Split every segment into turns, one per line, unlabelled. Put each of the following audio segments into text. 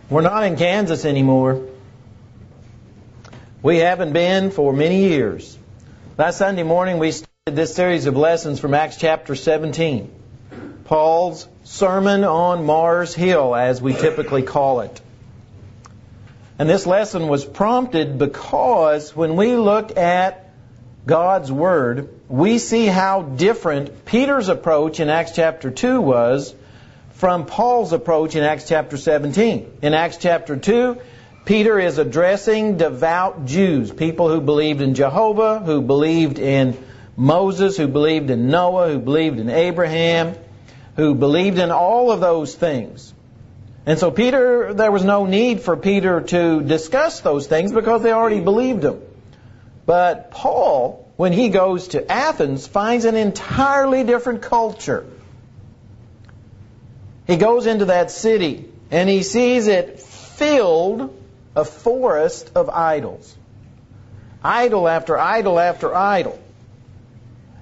We're not in Kansas anymore. We haven't been for many years. Last Sunday morning we started this series of lessons from Acts chapter 17. Paul's Sermon on Mars Hill, as we typically call it. And this lesson was prompted because when we look at God's Word, we see how different Peter's approach in Acts chapter 2 was from Paul's approach in Acts chapter 17. In Acts chapter 2, Peter is addressing devout Jews, people who believed in Jehovah, who believed in Moses, who believed in Noah, who believed in Abraham, who believed in all of those things. And so there was no need for Peter to discuss those things because they already believed them. But Paul, when he goes to Athens, finds an entirely different culture. He goes into that city and he sees it filled a forest of idols. Idol after idol after idol.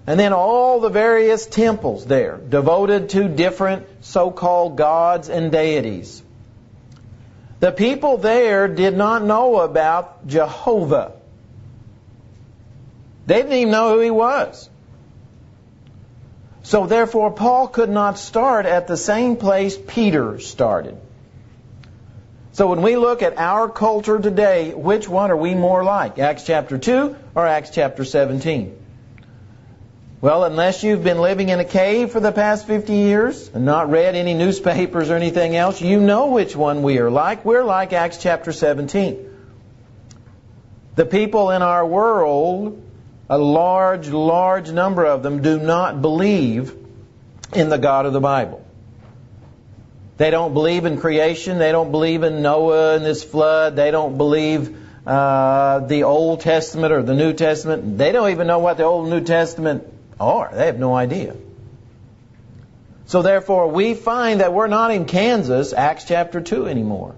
And then all the various temples there devoted to different so-called gods and deities. The people there did not know about Jehovah. They didn't even know who he was. So therefore, Paul could not start at the same place Peter started. So when we look at our culture today, which one are we more like? Acts chapter 2 or Acts chapter 17? Well, unless you've been living in a cave for the past 50 years and not read any newspapers or anything else, you know which one we are like. We're like Acts chapter 17. The people in our world, a large number of them, do not believe in the God of the Bible. They don't believe in creation. They don't believe in Noah and this flood. They don't believe the Old Testament or the New Testament. They don't even know what the Old and New Testament are. They have no idea. So therefore, we find that we're not in Kansas, Acts chapter 2 anymore.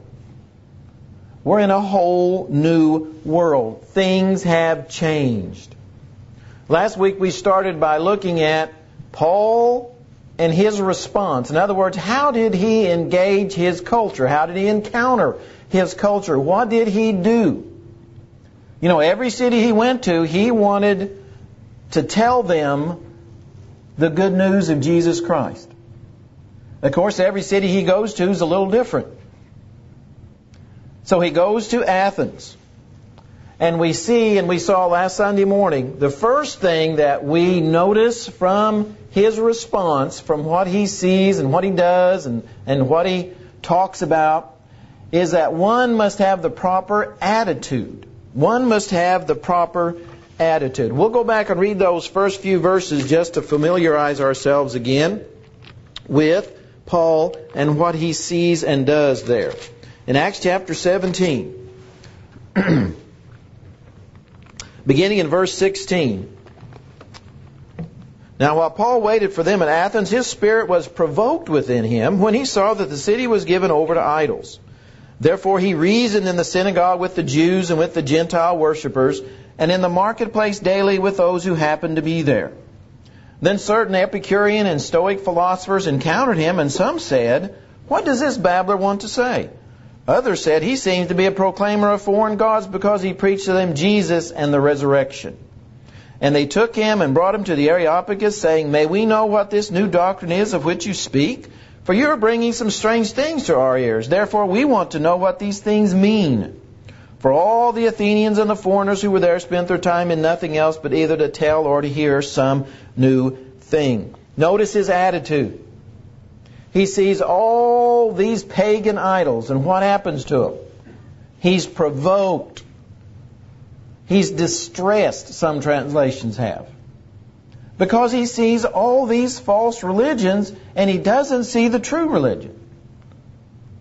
We're in a whole new world. Things have changed. Last week we started by looking at Paul and his response. In other words, how did he engage his culture? How did he encounter his culture? What did he do? You know, every city he went to, he wanted to tell them the good news of Jesus Christ. Of course, every city he goes to is a little different. So he goes to Athens. And we see, and we saw last Sunday morning, the first thing that we notice from his response, from what he sees and what he does and what he talks about, is that one must have the proper attitude. One must have the proper attitude. We'll go back and read those first few verses just to familiarize ourselves again with Paul and what he sees and does there. In Acts chapter 17, beginning in verse 16. Now while Paul waited for them at Athens, his spirit was provoked within him when he saw that the city was given over to idols. Therefore he reasoned in the synagogue with the Jews and with the Gentile worshippers, and in the marketplace daily with those who happened to be there. Then certain Epicurean and Stoic philosophers encountered him, and some said, "What does this babbler want to say?" Others said, "He seems to be a proclaimer of foreign gods because he preached to them Jesus and the resurrection." And they took him and brought him to the Areopagus, saying, "May we know what this new doctrine is of which you speak? For you are bringing some strange things to our ears. Therefore we want to know what these things mean." For all the Athenians and the foreigners who were there spent their time in nothing else but either to tell or to hear some new thing. Notice his attitude. He sees all these pagan idols, and what happens to him? He's provoked. He's distressed, some translations have. Because he sees all these false religions, and he doesn't see the true religion.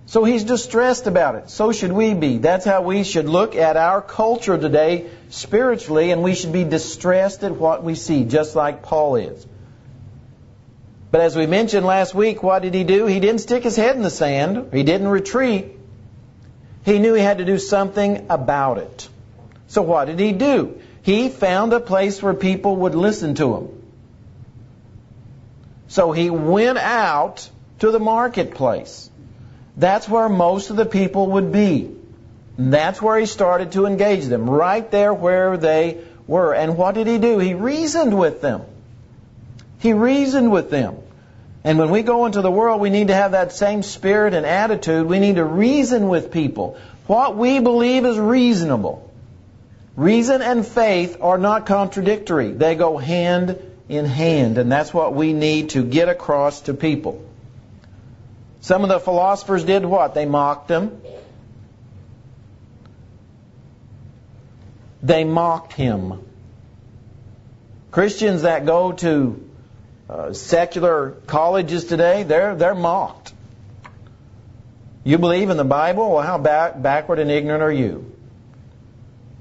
So he's distressed about it. So should we be. That's how we should look at our culture today spiritually, and we should be distressed at what we see, just like Paul is. But as we mentioned last week, what did he do? He didn't stick his head in the sand. He didn't retreat. He knew he had to do something about it. So what did he do? He found a place where people would listen to him. So he went out to the marketplace. That's where most of the people would be. And that's where he started to engage them, right there where they were. And what did he do? He reasoned with them. He reasoned with them. And when we go into the world, we need to have that same spirit and attitude. We need to reason with people. What we believe is reasonable. Reason and faith are not contradictory. They go hand in hand. And that's what we need to get across to people. Some of the philosophers did what? They mocked him. They mocked him. Christians that go to secular colleges today, they're mocked. You believe in the Bible? Well, how backward and ignorant are you?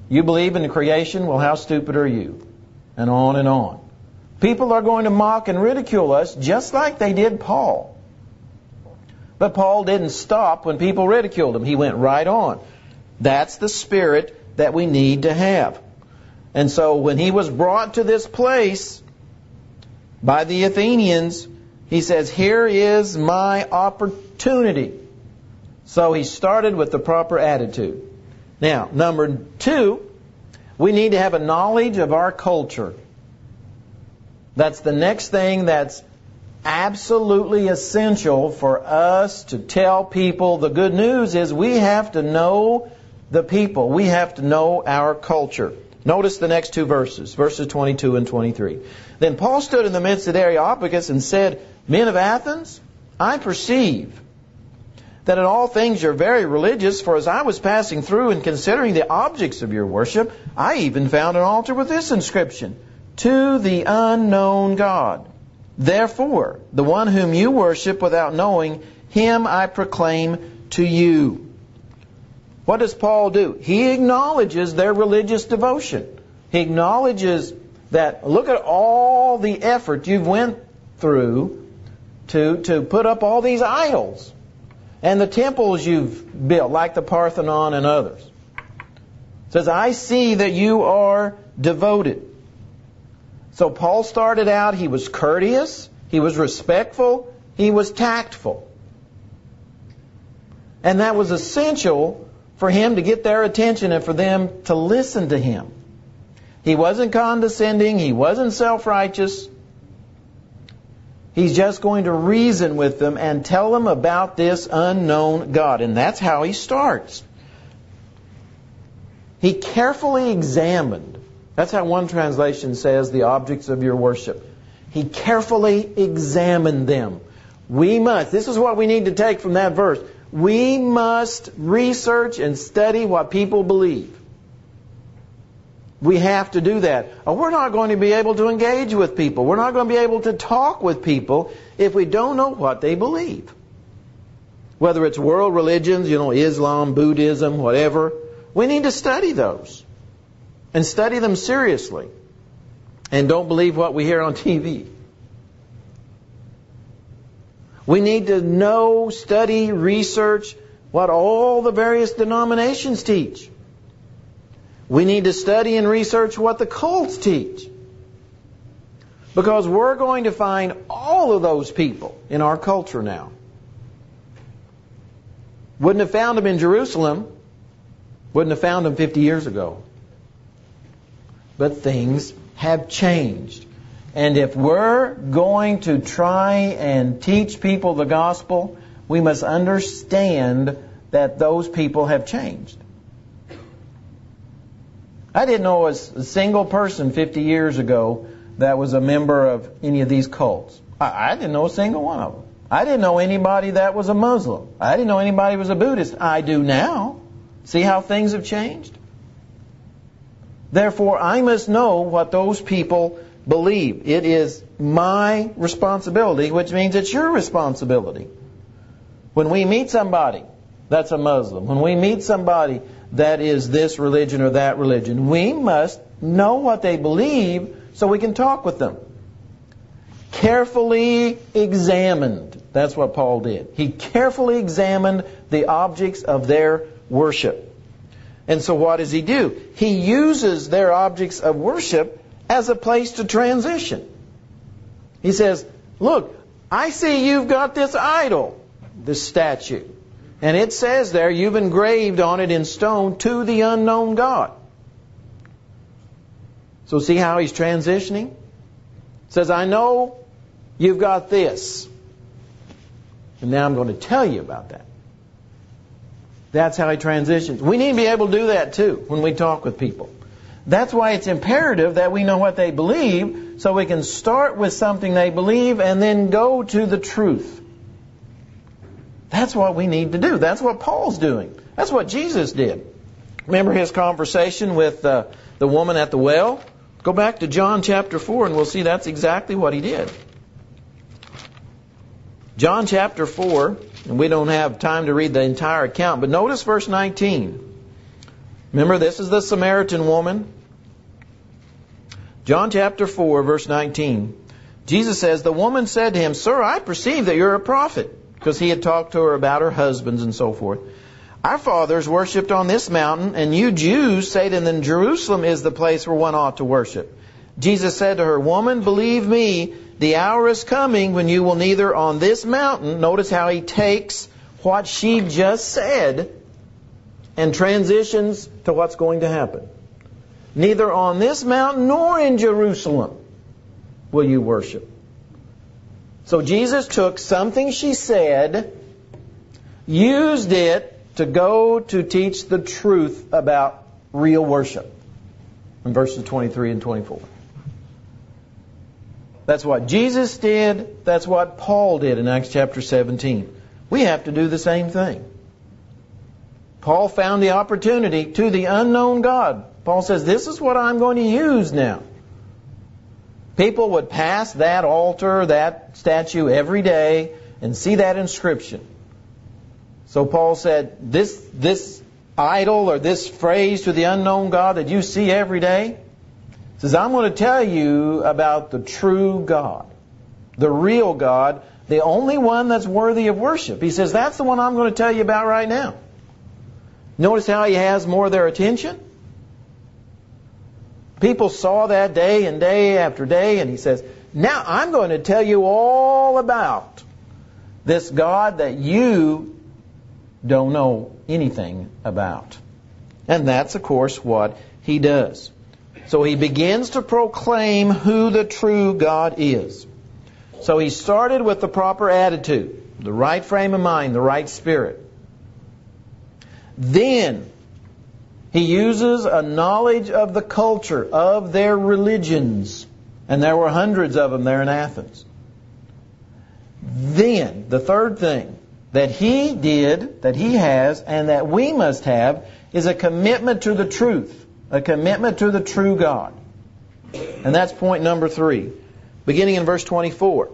You believe in creation? Well, how stupid are you? And on and on. People are going to mock and ridicule us just like they did Paul. But Paul didn't stop when people ridiculed him. He went right on. That's the spirit that we need to have. And so when he was brought to this place by the Athenians, he says, here is my opportunity. So he started with the proper attitude. Now, number 2, we need to have a knowledge of our culture. That's the next thing that's absolutely essential for us to tell people. The good news is we have to know the people. We have to know our culture. Notice the next 2 verses, verses 22 and 23. Then Paul stood in the midst of the Areopagus and said, Men of Athens, I perceive that in all things you're very religious, for as I was passing through and considering the objects of your worship, I even found an altar with this inscription, To the unknown God. Therefore, the one whom you worship without knowing, him I proclaim to you. What does Paul do? He acknowledges their religious devotion. He acknowledges that, look at all the effort you've went through to put up all these idols. And the temples you've built, like the Parthenon and others. It says, I see that you are devoted. So Paul started out, he was courteous, he was respectful, he was tactful. And that was essential for him to get their attention and for them to listen to him. He wasn't condescending, he wasn't self-righteous. He's just going to reason with them and tell them about this unknown God. And that's how he starts. He carefully examined. That's how one translation says the objects of your worship. He carefully examined them. We must. This is what we need to take from that verse. We must research and study what people believe. We have to do that. Or we're not going to be able to engage with people. We're not going to be able to talk with people if we don't know what they believe. Whether it's world religions, Islam, Buddhism, whatever. We need to study those. And study them seriously. And don't believe what we hear on TV. We need to know, study, research what all the various denominations teach. We need to study and research what the cults teach. Because we're going to find all of those people in our culture now. Wouldn't have found them in Jerusalem. Wouldn't have found them 50 years ago. But things have changed. And if we're going to try and teach people the gospel, we must understand that those people have changed. I didn't know a single person 50 years ago that was a member of any of these cults. I didn't know a single one of them. I didn't know anybody that was a Muslim. I didn't know anybody was a Buddhist. I do now. See how things have changed? Therefore, I must know what those people believe. It is my responsibility, which means it's your responsibility. When we meet somebody that's a Muslim, when we meet somebody that is this religion or that religion, we must know what they believe so we can talk with them. Carefully examined. That's what Paul did. He carefully examined the objects of their worship. And so what does he do? He uses their objects of worship as a place to transition. He says, look, I see you've got this idol, this statue. And it says there, you've engraved on it in stone, to the unknown God. So see how he's transitioning? It says, I know you've got this. And now I'm going to tell you about that. That's how he transitions. We need to be able to do that too when we talk with people. That's why it's imperative that we know what they believe, so we can start with something they believe and then go to the truth. That's what we need to do. That's what Paul's doing. That's what Jesus did. Remember his conversation with the woman at the well? Go back to John chapter 4 and we'll see that's exactly what he did. John chapter 4, and we don't have time to read the entire account, but notice verse 19. Remember, this is the Samaritan woman. John chapter 4, verse 19. Jesus says, the woman said to him, Sir, I perceive that you're a prophet. Because he had talked to her about her husbands and so forth. Our fathers worshipped on this mountain, and you Jews say that in Jerusalem is the place where one ought to worship. Jesus said to her, Woman, believe me, the hour is coming when you will neither on this mountain, notice how he takes what she just said and transitions to what's going to happen. Neither on this mountain nor in Jerusalem will you worship. So Jesus took something she said, used it to go to teach the truth about real worship. In verses 23 and 24. That's what Jesus did. That's what Paul did in Acts chapter 17. We have to do the same thing. Paul found the opportunity to the unknown God. Paul says, this is what I'm going to use now. People would pass that altar, that statue every day and see that inscription. So Paul said, this idol or this phrase to the unknown God that you see every day, says, I'm going to tell you about the true God, the real God, the only one that's worthy of worship. He says, that's the one I'm going to tell you about right now. Notice how he has more of their attention? People saw that day and day after day, and he says, now I'm going to tell you all about this God that you don't know anything about. And that's, of course, what he does. So he begins to proclaim who the true God is. So he started with the proper attitude, the right frame of mind, the right spirit. Then he uses a knowledge of the culture, of their religions. And there were hundreds of them there in Athens. Then, the third thing that he did, that he has, and that we must have, is a commitment to the truth. A commitment to the true God. And that's point number 3. Beginning in verse 24.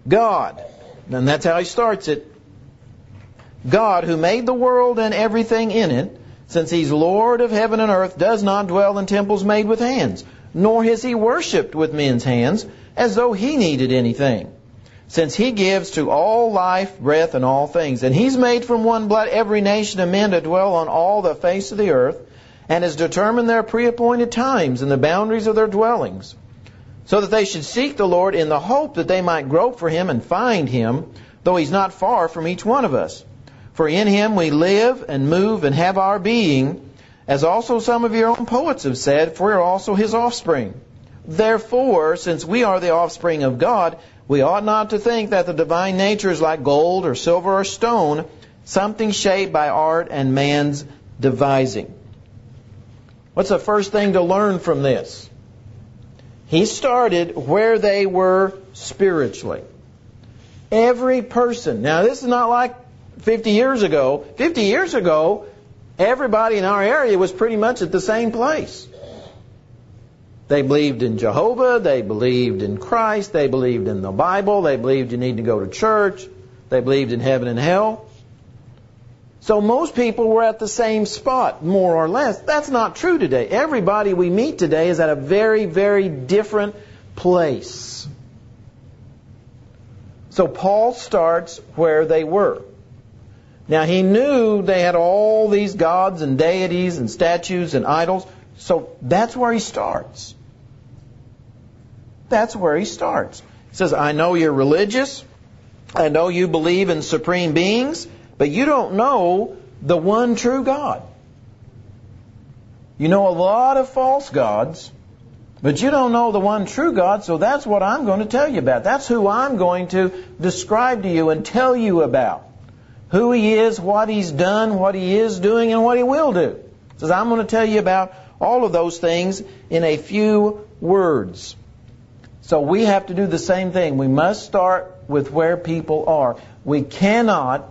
God, and that's how he starts it. God, who made the world and everything in it, since He's Lord of heaven and earth, does not dwell in temples made with hands, nor is He worshipped with men's hands, as though He needed anything. Since He gives to all life, breath, and all things. And He's made from one blood every nation of men to dwell on all the face of the earth, and has determined their pre-appointed times and the boundaries of their dwellings, so that they should seek the Lord in the hope that they might grope for Him and find Him, though He's not far from each one of us. For in Him we live and move and have our being, as also some of your own poets have said, for we are also His offspring. Therefore, since we are the offspring of God, we ought not to think that the divine nature is like gold or silver or stone, something shaped by art and man's devising. What's the first thing to learn from this? He started where they were spiritually. Every person. Now, this is not like 50 years ago. 50 years ago, everybody in our area was pretty much at the same place. They believed in Jehovah, they believed in Christ, they believed in the Bible, they believed you need to go to church, they believed in heaven and hell. So most people were at the same spot, more or less. That's not true today. Everybody we meet today is at a very, very different place. So Paul starts where they were. Now he knew they had all these gods and deities and statues and idols. So that's where he starts. That's where he starts. He says, I know you're religious. I know you believe in supreme beings, but you don't know the one true God. You know a lot of false gods, but you don't know the one true God, so that's what I'm going to tell you about. That's who I'm going to describe to you and tell you about. Who He is, what He's done, what He is doing, and what He will do. He says, I'm going to tell you about all of those things in a few words. So we have to do the same thing. We must start with where people are. We cannot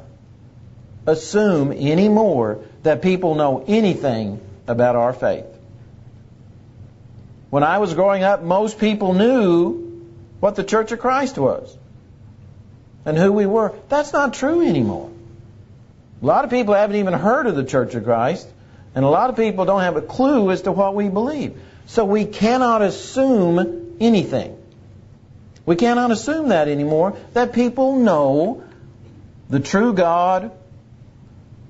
assume anymore that people know anything about our faith. When I was growing up, most people knew what the Church of Christ was and who we were. That's not true anymore. A lot of people haven't even heard of the Church of Christ, and a lot of people don't have a clue as to what we believe. So we cannot assume anything. We cannot assume that anymore, that people know the true God,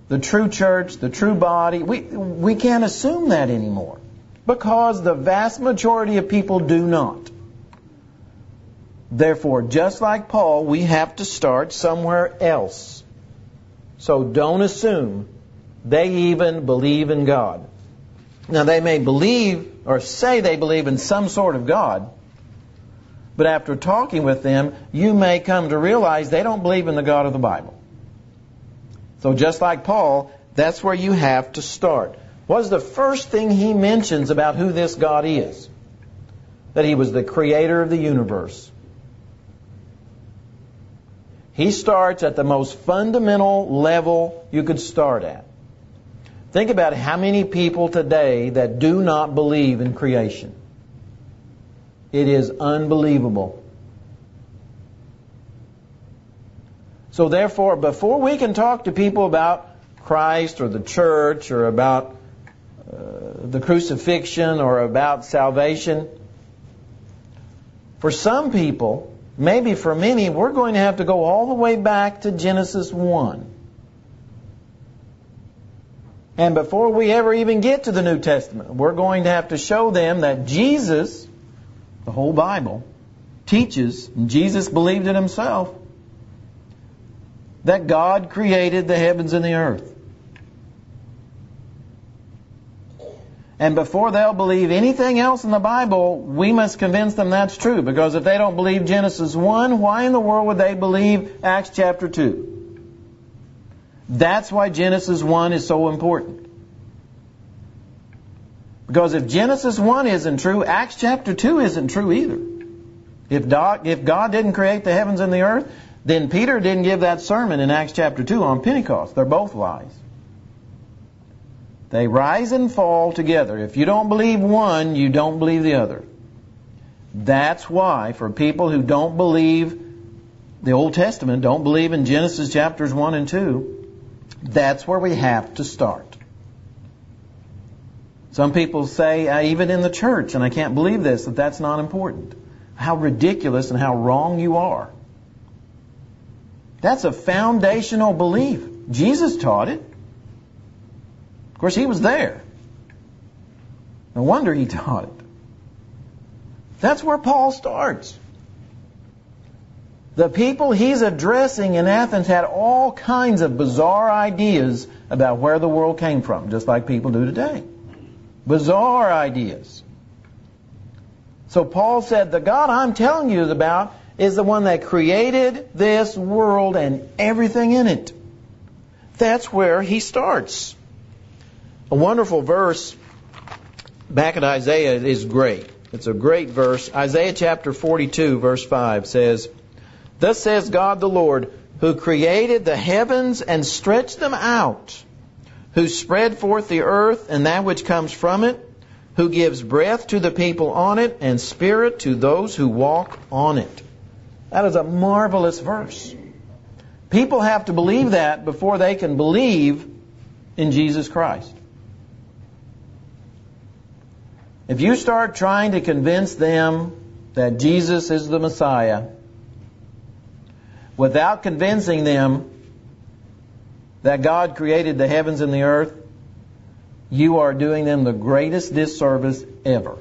the true church, the true body. We can't assume that anymore, because the vast majority of people do not. Therefore, just like Paul, we have to start somewhere else. So don't assume they even believe in God. Now, they may believe or say they believe in some sort of God, but after talking with them, you may come to realize they don't believe in the God of the Bible. So just like Paul, that's where you have to start. What is the first thing he mentions about who this God is? That He was the creator of the universe. He starts at the most fundamental level you could start at. Think about how many people today that do not believe in creation. It is unbelievable. So therefore, before we can talk to people about Christ or the church or about the crucifixion or about salvation, for some people, maybe for many, we're going to have to go all the way back to Genesis 1. And before we ever even get to the New Testament, we're going to have to show them that Jesus, the whole Bible, teaches, and Jesus believed it Himself, that God created the heavens and the earth. And before they'll believe anything else in the Bible, we must convince them that's true. Because if they don't believe Genesis 1, why in the world would they believe Acts chapter 2? That's why Genesis 1 is so important. Because if Genesis 1 isn't true, Acts chapter 2 isn't true either. If God didn't create the heavens and the earth, then Peter didn't give that sermon in Acts chapter 2 on Pentecost. They're both lies. They rise and fall together. If you don't believe one, you don't believe the other. That's why, for people who don't believe the Old Testament, don't believe in Genesis chapters 1 and 2, that's where we have to start. Some people say, even in the church, and I can't believe this, that that's not important. How ridiculous and how wrong you are. That's a foundational belief. Jesus taught it. Of course, He was there. No wonder He taught it. That's where Paul starts. The people he's addressing in Athens had all kinds of bizarre ideas about where the world came from, just like people do today. Bizarre ideas. So Paul said, the God I'm telling you about is the one that created this world and everything in it. That's where he starts. A wonderful verse back in Isaiah is great. It's a great verse. Isaiah chapter 42, verse 5 says, Thus says God the Lord, who created the heavens and stretched them out, who spread forth the earth and that which comes from it, who gives breath to the people on it and spirit to those who walk on it. That is a marvelous verse. People have to believe that before they can believe in Jesus Christ. If you start trying to convince them that Jesus is the Messiah, without convincing them that God created the heavens and the earth, you are doing them the greatest disservice ever.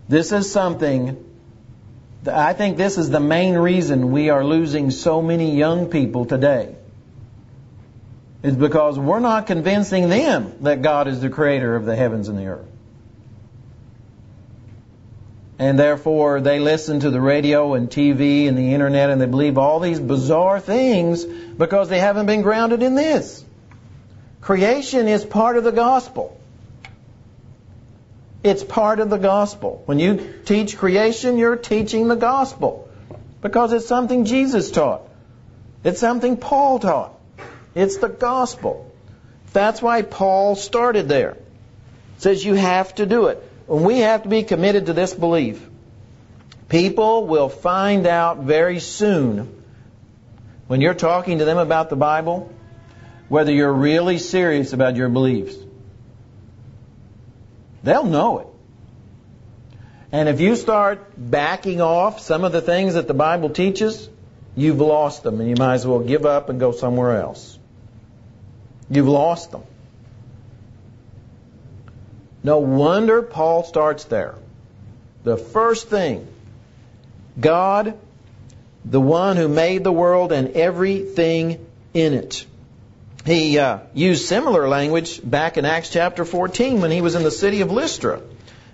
This is something I think this is the main reason we are losing so many young people today. Is because we're not convincing them that God is the creator of the heavens and the earth. And therefore they listen to the radio and TV and the internet and they believe all these bizarre things because they haven't been grounded in this. Creation is part of the gospel. It's part of the gospel. When you teach creation, you're teaching the gospel. Because it's something Jesus taught. It's something Paul taught. It's the gospel. That's why Paul started there. It says you have to do it. And we have to be committed to this belief. People will find out very soon when you're talking to them about the Bible whether you're really serious about your beliefs. They'll know it. And if you start backing off some of the things that the Bible teaches, you've lost them and you might as well give up and go somewhere else. You've lost them. No wonder Paul starts there. The first thing, God, the one who made the world and everything in it. He used similar language back in Acts chapter 14 when he was in the city of Lystra.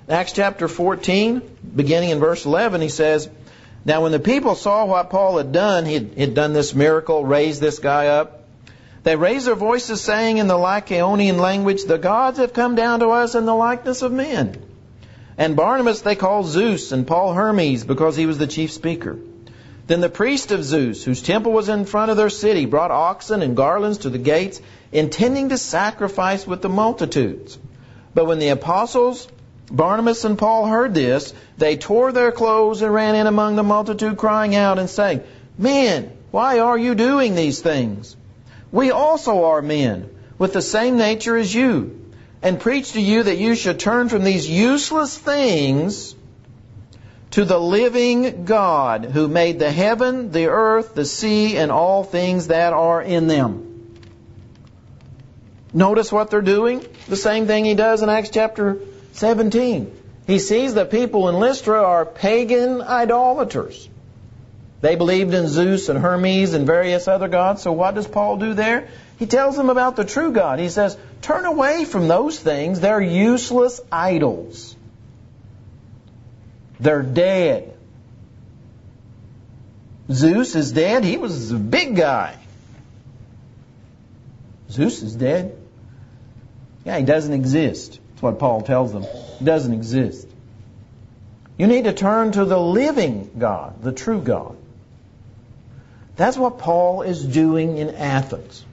Acts chapter 14, beginning in verse 11, he says, "Now when the people saw what Paul had done, he'd done this miracle, raised this guy up, they raised their voices saying in the Lycaonian language, 'The gods have come down to us in the likeness of men.' And Barnabas they called Zeus and Paul Hermes because he was the chief speaker. Then the priest of Zeus, whose temple was in front of their city, brought oxen and garlands to the gates, intending to sacrifice with the multitudes. But when the apostles Barnabas and Paul heard this, they tore their clothes and ran in among the multitude, crying out and saying, 'Men, why are you doing these things? We also are men, with the same nature as you, and preach to you that you should turn from these useless things to the living God, who made the heaven, the earth, the sea, and all things that are in them.'" Notice what they're doing? The same thing he does in Acts chapter 17. He sees that people in Lystra are pagan idolaters. They believed in Zeus and Hermes and various other gods. So what does Paul do there? He tells them about the true God. He says, turn away from those things. They're useless idols. They're dead. Zeus is dead. He was a big guy. Zeus is dead. Yeah, he doesn't exist. That's what Paul tells them. He doesn't exist. You need to turn to the living God, the true God. That's what Paul is doing in Athens.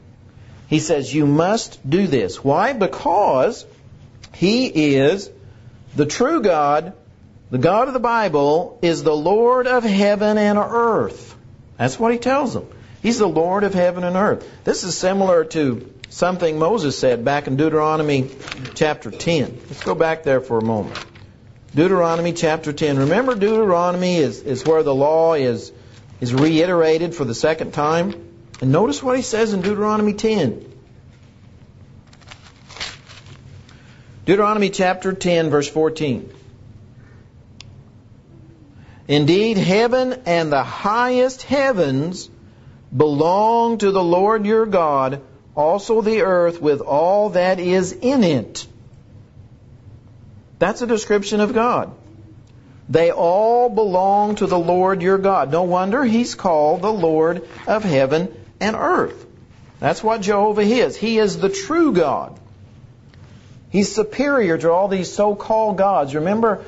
He says, you must do this. Why? Because He is the true God. The God of the Bible is the Lord of heaven and earth. That's what He tells them. He's the Lord of heaven and earth. This is similar to something Moses said back in Deuteronomy chapter 10. Let's go back there for a moment. Deuteronomy chapter 10. Remember, Deuteronomy is where the law is reiterated for the second time. And notice what he says in Deuteronomy 10. Deuteronomy chapter 10, verse 14. "Indeed, heaven and the highest heavens belong to the Lord your God, also the earth with all that is in it." That's a description of God. They all belong to the Lord your God. No wonder He's called the Lord of heaven and earth. That's what Jehovah is. He is the true God. He's superior to all these so-called gods. Remember,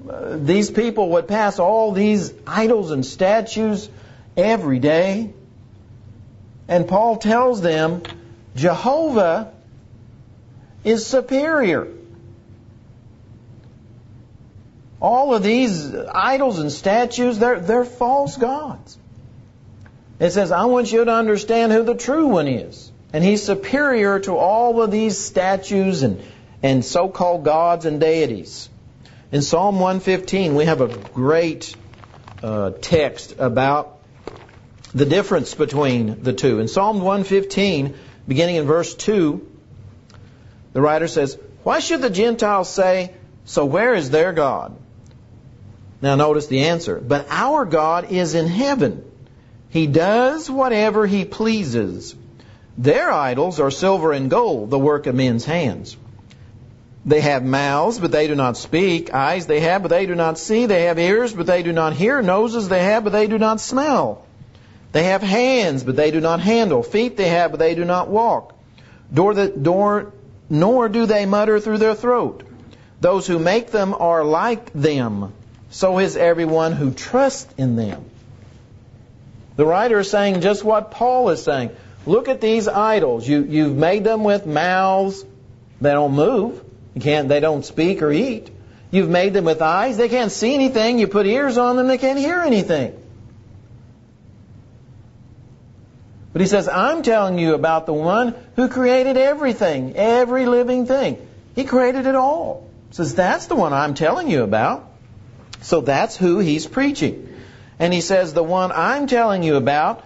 these people would pass all these idols and statues every day. And Paul tells them, Jehovah is superior. All of these idols and statues, they're false gods. It says, I want you to understand who the true one is. And He's superior to all of these statues and so-called gods and deities. In Psalm 115, we have a great text about the difference between the two. In Psalm 115, beginning in verse 2, the writer says, "Why should the Gentiles say, 'So where is their God?' Now notice the answer. But our God is in heaven. He does whatever He pleases. Their idols are silver and gold, the work of men's hands. They have mouths, but they do not speak. Eyes they have, but they do not see. They have ears, but they do not hear. Noses they have, but they do not smell. They have hands, but they do not handle. Feet they have, but they do not walk. Nor do they mutter through their throat. Those who make them are like them. So is everyone who trusts in them. The writer is saying just what Paul is saying. Look at these idols. You've made them with mouths. They don't move. They don't speak or eat. You've made them with eyes. They can't see anything. You put ears on them. They can't hear anything. But he says, I'm telling you about the one who created everything, every living thing. He created it all. He says, that's the one I'm telling you about. So that's who he's preaching. And he says, the one I'm telling you about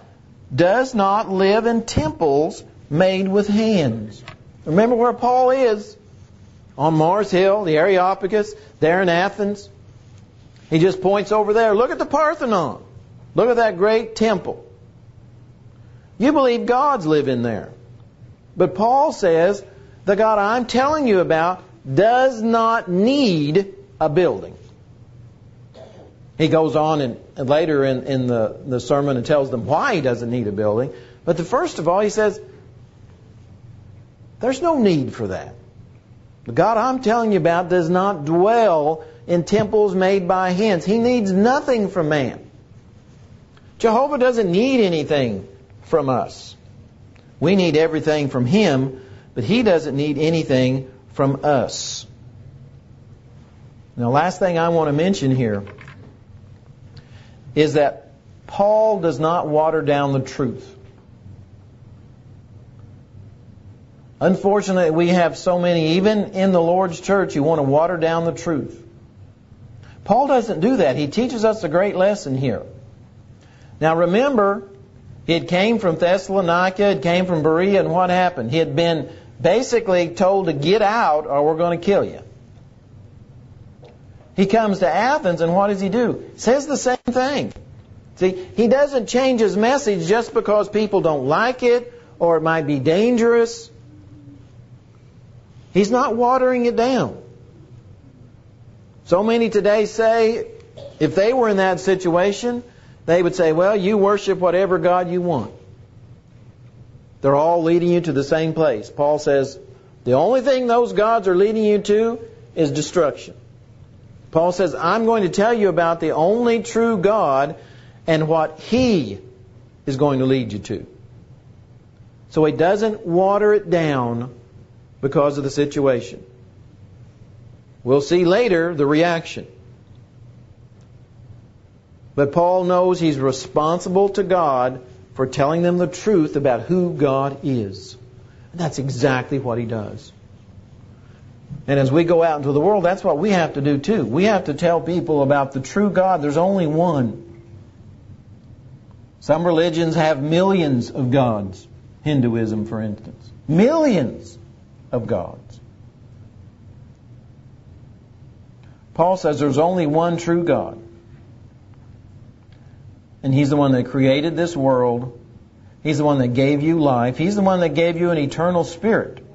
does not live in temples made with hands. Remember where Paul is? On Mars Hill, the Areopagus, there in Athens. He just points over there. Look at the Parthenon. Look at that great temple. You believe gods live in there. But Paul says, the God I'm telling you about does not need a building. He goes on and later in the sermon and tells them why he doesn't need a building. But first of all, he says, there's no need for that. The God I'm telling you about does not dwell in temples made by hands. He needs nothing from man. Jehovah doesn't need anything from us. We need everything from Him, but He doesn't need anything from us. Now, last thing I want to mention here is that Paul does not water down the truth. Unfortunately, we have so many, even in the Lord's church, who want to water down the truth. Paul doesn't do that. He teaches us a great lesson here. Now remember, it came from Thessalonica, it came from Berea, and what happened? He had been basically told to get out or we're going to kill you. He comes to Athens, and what does he do? Says the same thing. See, he doesn't change his message just because people don't like it or it might be dangerous. He's not watering it down. So many today say, if they were in that situation, they would say, well, you worship whatever God you want. They're all leading you to the same place. Paul says, the only thing those gods are leading you to is destruction. Paul says, I'm going to tell you about the only true God and what He is going to lead you to. So he doesn't water it down because of the situation. We'll see later the reaction. But Paul knows he's responsible to God for telling them the truth about who God is. And that's exactly what he does. And as we go out into the world, that's what we have to do too. We have to tell people about the true God. There's only one. Some religions have millions of gods. Hinduism, for instance. Millions of gods. Paul says there's only one true God. And He's the one that created this world. He's the one that gave you life. He's the one that gave you an eternal spirit.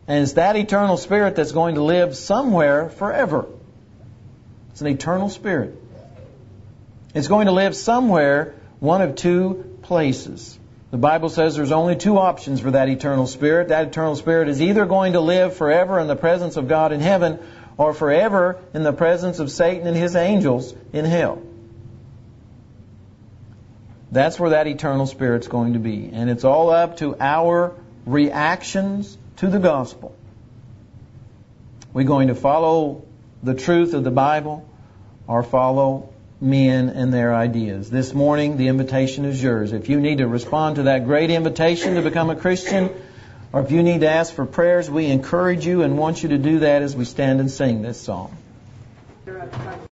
And it's that eternal spirit that's going to live somewhere forever. It's an eternal spirit. It's going to live somewhere, one of two places. The Bible says there's only two options for that eternal spirit. That eternal spirit is either going to live forever in the presence of God in heaven, or forever in the presence of Satan and his angels in hell. That's where that eternal spirit's going to be. And it's all up to our reactions to the gospel. We're going to follow the truth of the Bible or follow men and their ideas. This morning, the invitation is yours. If you need to respond to that great invitation to become a Christian, or if you need to ask for prayers, we encourage you and want you to do that as we stand and sing this song.